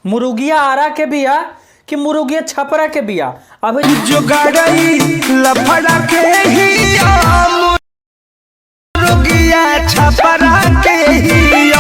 मुर्गिया आरा के बिया कि मुर्गिया छपरा के बिया। अभी जो गाड़ी लफड़ा के ही मुर्गिया छपरा के ही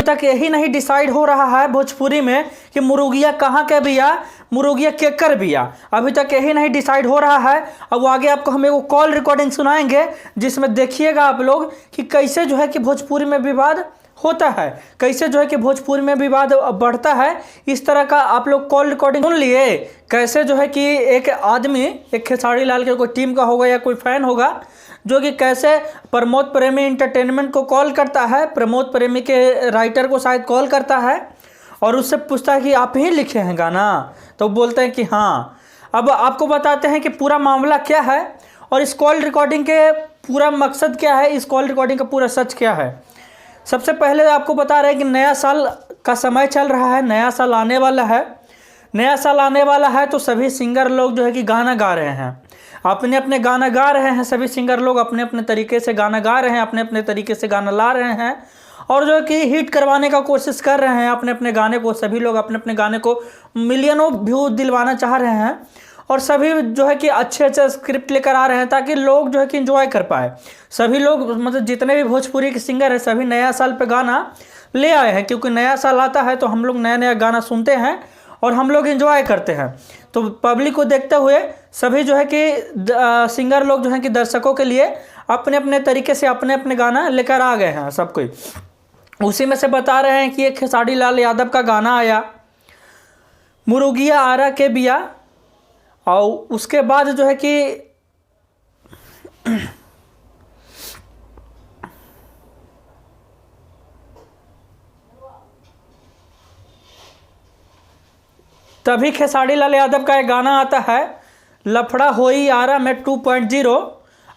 तक यही नहीं डिसाइड हो रहा है भोजपुरी में कि मुर्गिया कहाँ के बिया, मुर्गिया केकर बिया। अभी तक यही नहीं डिसाइड हो रहा है। अब आगे आपको हम एक कॉल रिकॉर्डिंग सुनाएंगे जिसमें देखिएगा आप लोग कि कैसे जो है कि भोजपुरी में विवाद होता है, कैसे जो है कि भोजपुरी में विवाद बढ़ता है। इस तरह का आप लोग कॉल रिकॉर्डिंग सुन लिए, कैसे जो है कि एक आदमी, एक खेसारी लाल के कोई टीम का होगा या कोई फैन होगा, जो कि कैसे प्रमोद प्रेमी एंटरटेनमेंट को कॉल करता है, प्रमोद प्रेमी के राइटर को शायद कॉल करता है और उससे पूछता है कि आप ही लिखे हैं गाना, तो बोलते हैं कि हाँ। अब आपको बताते हैं कि पूरा मामला क्या है और इस कॉल रिकॉर्डिंग के पूरा मकसद क्या है, इस कॉल रिकॉर्डिंग का पूरा सच क्या है। सबसे पहले आपको बता रहे हैं कि नया साल का समय चल रहा है, नया साल आने वाला है। नया साल आने वाला है तो सभी सिंगर लोग जो है कि गाना गा रहे हैं, अपने अपने गाना गा रहे हैं। सभी सिंगर लोग अपने अपने तरीके से गाना गा रहे हैं, अपने अपने तरीके से गाना ला रहे हैं और जो कि हिट करवाने का कोशिश कर रहे हैं अपने अपने गाने को। सभी लोग अपने अपने गाने को मिलियनों व्यू दिलवाना चाह रहे हैं और सभी जो है कि अच्छे अच्छे स्क्रिप्ट लेकर आ रहे हैं ताकि लोग जो है कि एंजॉय कर पाए। सभी लोग मतलब जितने भी भोजपुरी के सिंगर हैं सभी नया साल पे गाना ले आए हैं, क्योंकि नया साल आता है तो हम लोग नया नया गाना सुनते हैं और हम लोग एंजॉय करते हैं। तो पब्लिक को देखते हुए सभी जो है कि सिंगर लोग जो है कि दर्शकों के लिए अपने अपने तरीके से अपने अपने गाना लेकर आ गए हैं सब कोई। उसी में से बता रहे हैं कि एक खेसारी लाल यादव का गाना आया, मुर्गिया आरा के बिया, और उसके बाद जो है कि तभी खेसारी लाल यादव का एक गाना आता है, लफड़ा होई आरा में 2.0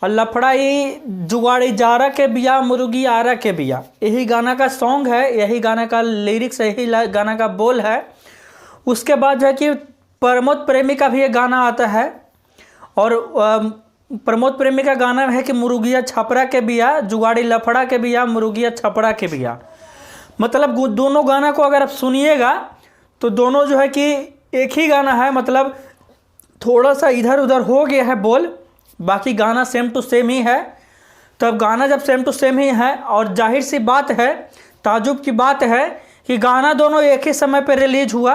और लफड़ा ही जुगाड़ी जारा के बिया, मुर्गी आरा के बिया। यही गाना का सॉन्ग है, यही गाना का लिरिक्स, यही गाना का बोल है। उसके बाद जो है कि प्रमोद प्रेमी का भी एक गाना आता है और प्रमोद प्रेमी का गाना है कि मुर्गिया छपरा के बिया, जुगाड़ी लफड़ा के बिया, मुर्गिया छपरा के बिया। मतलब दोनों गाना को अगर आप सुनिएगा तो दोनों जो है कि एक ही गाना है, मतलब थोड़ा सा इधर उधर हो गया है बोल, बाकी गाना सेम टू सेम ही है। तब गाना जब सेम टू सेम ही है और जाहिर सी बात है, ताजुब की बात है कि गाना दोनों एक ही समय पर रिलीज हुआ,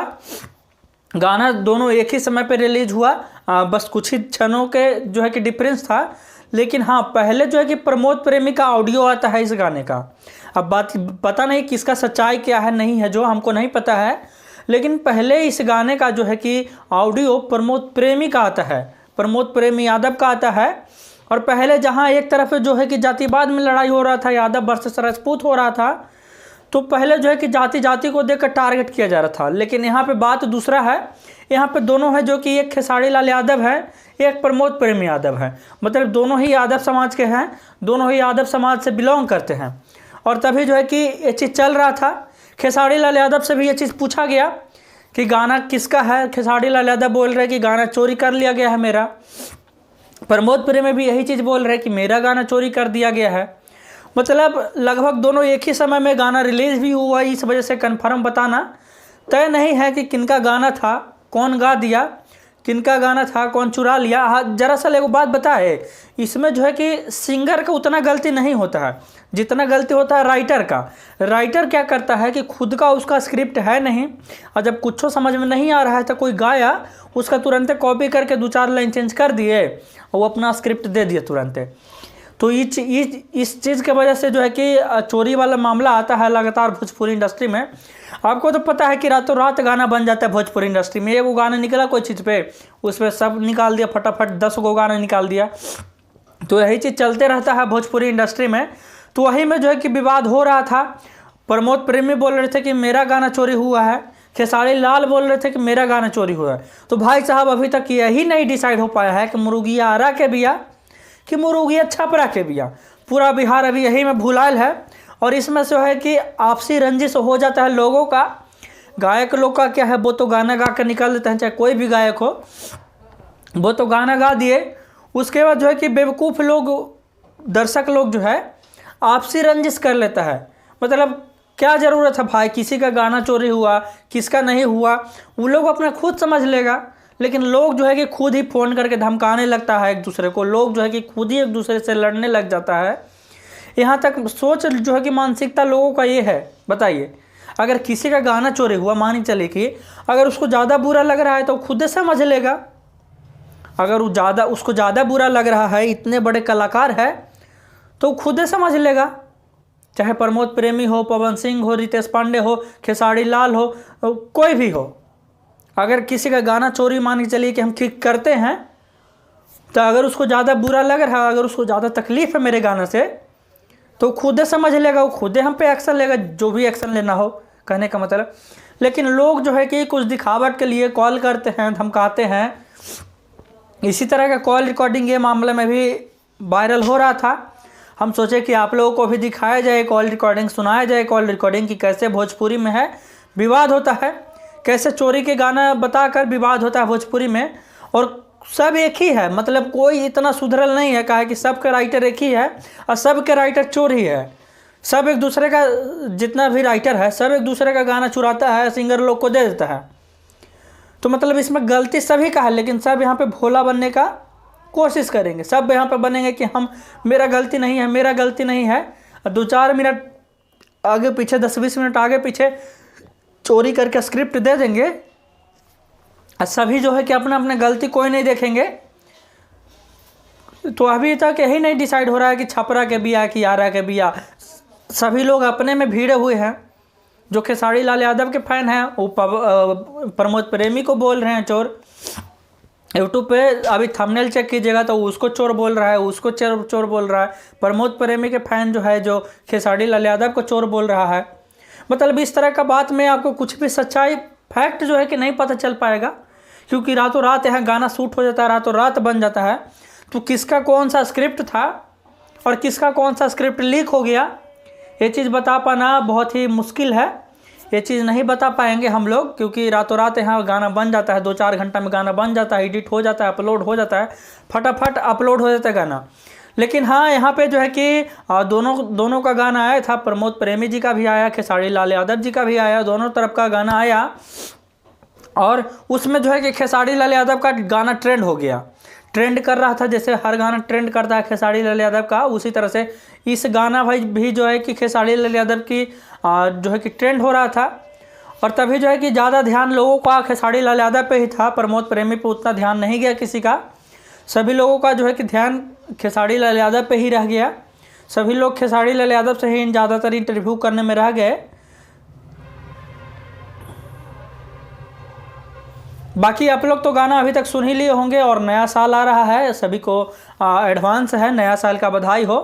गाना दोनों एक ही समय पर रिलीज हुआ, बस कुछ ही क्षणों के जो है कि डिफरेंस था। लेकिन हाँ, पहले जो है कि प्रमोद प्रेमी का ऑडियो आता है इस गाने का। अब बात पता नहीं किसका सच्चाई क्या है नहीं है, जो हमको नहीं पता है, लेकिन पहले इस गाने का जो है कि ऑडियो प्रमोद प्रेमी का आता है, प्रमोद प्रेमी यादव का आता है। और पहले जहाँ एक तरफ जो है कि जातिवाद में लड़ाई हो रहा था, यादव वर्सेस राजपूत हो रहा था, तो पहले जो है कि जाति जाति को देखकर टारगेट किया जा रहा था। लेकिन यहाँ पे बात दूसरा है, यहाँ पे दोनों है, जो कि एक खेसारी लाल यादव है, एक प्रमोद प्रेमी यादव है। मतलब दोनों ही यादव समाज के हैं, दोनों ही यादव समाज से बिलोंग करते हैं। और तभी जो है कि ये चीज़ चल रहा था। खेसारी लाल यादव से भी ये चीज़ पूछा गया कि गाना किसका है। खेसारी लाल यादव बोल रहे कि गाना चोरी कर लिया गया है मेरा। प्रमोद प्रेमी भी यही चीज़ बोल रहे कि मेरा गाना चोरी कर दिया गया है। मतलब लगभग दोनों एक ही समय में गाना रिलीज भी हुआ, इस वजह से कंफर्म बताना तय नहीं है कि किनका गाना था, कौन गा दिया, किनका गाना था, कौन चुरा लिया। हाँ, दरअसल एक बात बताए, इसमें जो है कि सिंगर का उतना गलती नहीं होता है जितना गलती होता है राइटर का। राइटर क्या करता है कि खुद का उसका स्क्रिप्ट है नहीं, और जब कुछ समझ में नहीं आ रहा है तो कोई गाया, उसका तुरंत कॉपी करके 2-4 लाइन चेंज कर दिए और वो अपना स्क्रिप्ट दे दिए तुरंत। तो इस चीज़ के वजह से जो है कि चोरी वाला मामला आता है लगातार भोजपुरी इंडस्ट्री में। आपको तो पता है कि रातों रात गाना बन जाता है भोजपुरी इंडस्ट्री में। वो गाना निकला कोई चीज़ पे, उस पर सब निकाल दिया फटाफट, 10 गो गाना निकाल दिया। तो यही चीज़ चलते रहता है भोजपुरी इंडस्ट्री में। तो वही में जो है कि विवाद हो रहा था। प्रमोद प्रेमी बोल रहे थे कि मेरा गाना चोरी हुआ है, खेसारी लाल बोल रहे थे कि मेरा गाना चोरी हुआ है। तो भाई साहब अभी तक यही नहीं डिसाइड हो पाया है कि मुर्गिया आरा के बिया कि मुर्गिया छपरा के बिया। पूरा बिहार अभी यही में भुलायल है। और इसमें से है कि आपसी रंजिश हो जाता है लोगों का। गायक लोग का क्या है, वो तो गाना गा कर निकाल देते हैं, चाहे कोई भी गायक हो, वो तो गाना गा दिए, उसके बाद जो है कि बेवकूफ़ लोग, दर्शक लोग जो है आपसी रंजिश कर लेता है। मतलब क्या ज़रूरत है भाई, किसी का गाना चोरी हुआ, किसका नहीं हुआ, वो लोग अपना खुद समझ लेगा। लेकिन लोग जो है कि खुद ही फ़ोन करके धमकाने लगता है एक दूसरे को, लोग जो है कि खुद ही एक दूसरे से लड़ने लग जाता है। यहाँ तक सोच जो है कि मानसिकता लोगों का ये है। बताइए, अगर किसी का गाना चोरी हुआ, मान चलिए कि अगर उसको ज़्यादा बुरा लग रहा है तो खुद से समझ लेगा। अगर वो उसको ज़्यादा बुरा लग रहा है, इतने बड़े कलाकार है, तो खुद से समझ लेगा। चाहे प्रमोद प्रेमी हो, पवन सिंह हो, रितेश पांडे हो, खेसारी लाल हो, कोई भी हो, अगर किसी का गाना चोरी मान के चलिए कि हम क्लिक करते हैं, तो अगर उसको ज़्यादा बुरा लग रहा है, अगर उसको ज़्यादा तकलीफ़ है मेरे गाने से, तो खुद समझ लेगा, वो खुद हम पे एक्शन लेगा, जो भी एक्शन लेना हो, कहने का मतलब। लेकिन लोग जो है कि कुछ दिखावट के लिए कॉल करते हैं, धमकाते हैं। इसी तरह का कॉल रिकॉर्डिंग ये मामले में भी वायरल हो रहा था। हम सोचे कि आप लोगों को भी दिखाया जाए, कॉल रिकॉर्डिंग सुनाया जाए, कॉल रिकॉर्डिंग की कैसे भोजपुरी में है विवाद होता है, कैसे चोरी के गाना बताकर विवाद होता है भोजपुरी में। और सब एक ही है, मतलब कोई इतना सुधरल नहीं है, कहा कि सब का राइटर एक ही है और सब के राइटर चोर ही है। सब एक दूसरे का, जितना भी राइटर है सब एक दूसरे का गाना चुराता है, सिंगर लोग को दे देता है। तो मतलब इसमें गलती सभी का है, लेकिन सब यहाँ पे भोला बनने का कोशिश करेंगे। सब यहाँ पे बनेंगे कि हम, मेरा गलती नहीं है, मेरा गलती नहीं है। 2-4 मिनट आगे पीछे, 10-20 मिनट आगे पीछे चोरी करके स्क्रिप्ट दे देंगे। सभी जो है कि अपना अपना गलती कोई नहीं देखेंगे। तो अभी तक यही नहीं डिसाइड हो रहा है कि छपरा के बिया कि आरा के बिया। सभी लोग अपने में भिड़े हुए हैं। जो खेसारी लाल यादव के फैन हैं वो प्रमोद प्रेमी को बोल रहे हैं चोर। यूट्यूब पे अभी थंबनेल चेक कीजिएगा तो उसको चोर बोल रहा है, उसको चोर बोल रहा है। प्रमोद प्रेमी के फैन जो है, जो खेसारी लाल यादव को चोर बोल रहा है। मतलब इस तरह का बात में आपको कुछ भी सच्चाई, फैक्ट जो है कि नहीं पता चल पाएगा, क्योंकि रातों रात यहाँ गाना शूट हो जाता है, रातों रात बन जाता है। तो किसका कौन सा स्क्रिप्ट था और किसका कौन सा स्क्रिप्ट लीक हो गया, ये चीज़ बता पाना बहुत ही मुश्किल है। ये चीज़ नहीं बता पाएंगे हम लोग, क्योंकि रातों रात यहाँ गाना बन जाता है, 2-4 घंटा में गाना बन जाता है, एडिट हो जाता है, अपलोड हो जाता है, फटाफट अपलोड हो जाता है गाना। लेकिन हाँ, यहाँ पे जो है कि दोनों का गाना आया था। प्रमोद प्रेमी जी का भी आया, खेसारी लाल यादव जी का भी आया, दोनों तरफ का गाना आया। और उसमें जो है कि खेसारी लाल यादव का गाना ट्रेंड हो गया, ट्रेंड कर रहा था। जैसे हर गाना ट्रेंड करता है खेसारी लाल यादव का, उसी तरह से इस गाना भाई भी जो है कि खेसारी लाल यादव की जो है कि ट्रेंड हो रहा था। और तभी जो है कि ज़्यादा ध्यान लोगों का खेसारी लाल यादव पे ही था, प्रमोद प्रेमी पे उतना ध्यान नहीं गया किसी का। सभी लोगों का जो है कि ध्यान खेसारी लाल यादव पे ही रह गया। सभी लोग खेसारी लाल यादव से ही ज़्यादातर इंटरव्यू करने में रह गए। बाकी आप लोग तो गाना अभी तक सुन ही लिए होंगे। और नया साल आ रहा है, सभी को एडवांस है नया साल का बधाई हो,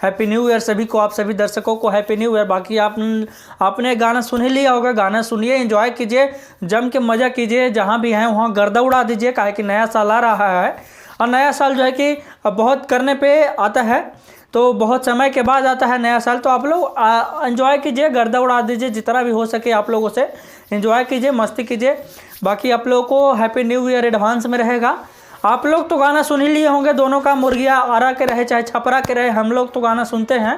हैप्पी न्यू ईयर सभी को, आप सभी दर्शकों को हैप्पी न्यू ईयर। बाकी आपने गाना सुन ही लिया होगा, गाना सुनिए, एंजॉय कीजिए, जम के मज़ा कीजिए, जहाँ भी हैं वहाँ गर्दा उड़ा दीजिए, काहे कि नया साल आ रहा है। और नया साल जो है कि बहुत करने पे आता है, तो बहुत समय के बाद आता है नया साल। तो आप लोग एंजॉय कीजिए, गर्दा उड़ा दीजिए, जितना भी हो सके आप लोगों से एंजॉय कीजिए, मस्ती कीजिए। बाकी आप लोगों को हैप्पी न्यू ईयर एडवांस में रहेगा। आप लोग तो गाना सुन ही लिए होंगे, दोनों का, मुर्गिया आरा के रहे चाहे छपरा के रहे, हम लोग तो गाना सुनते हैं।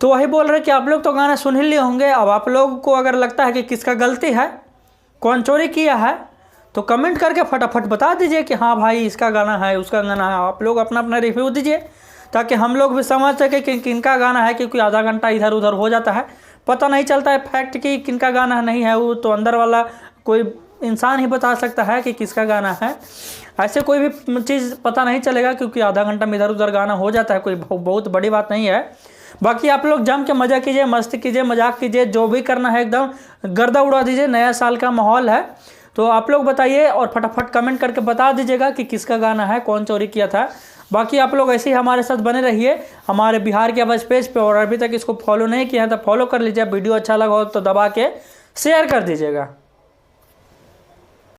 तो वही बोल रहे कि आप लोग तो गाना सुन ही लिए होंगे। अब आप लोग को अगर लगता है कि किसका गलती है, कौन चोरी किया है, तो कमेंट करके फटाफट बता दीजिए कि हाँ भाई इसका गाना है, उसका गाना है। आप लोग अपना अपना रिव्यू दीजिए ताकि हम लोग भी समझ सके कि किनका गाना है, क्योंकि आधा घंटा इधर उधर हो जाता है, पता नहीं चलता है फैक्ट कि किनका गाना नहीं है। वो तो अंदर वाला कोई इंसान ही बता सकता है कि किसका गाना है। ऐसे कोई भी चीज़ पता नहीं चलेगा, क्योंकि आधा घंटा में इधर उधर गाना हो जाता है, कोई बहुत बड़ी बात नहीं है। बाकी आप लोग जम के मज़ा कीजिए, मस्ती कीजिए, मजाक कीजिए, जो भी करना है एकदम गर्दा उड़ा दीजिए। नया साल का माहौल है, तो आप लोग बताइए और फटाफट कमेंट करके बता दीजिएगा कि किसका गाना है, कौन चोरी किया था। बाकी आप लोग ऐसे ही हमारे साथ बने रहिए हमारे बिहार की आवाज़ पेज पे। और अभी तक इसको फॉलो नहीं किया है तो फॉलो कर लीजिए। वीडियो अच्छा लगा हो तो दबा के शेयर कर दीजिएगा।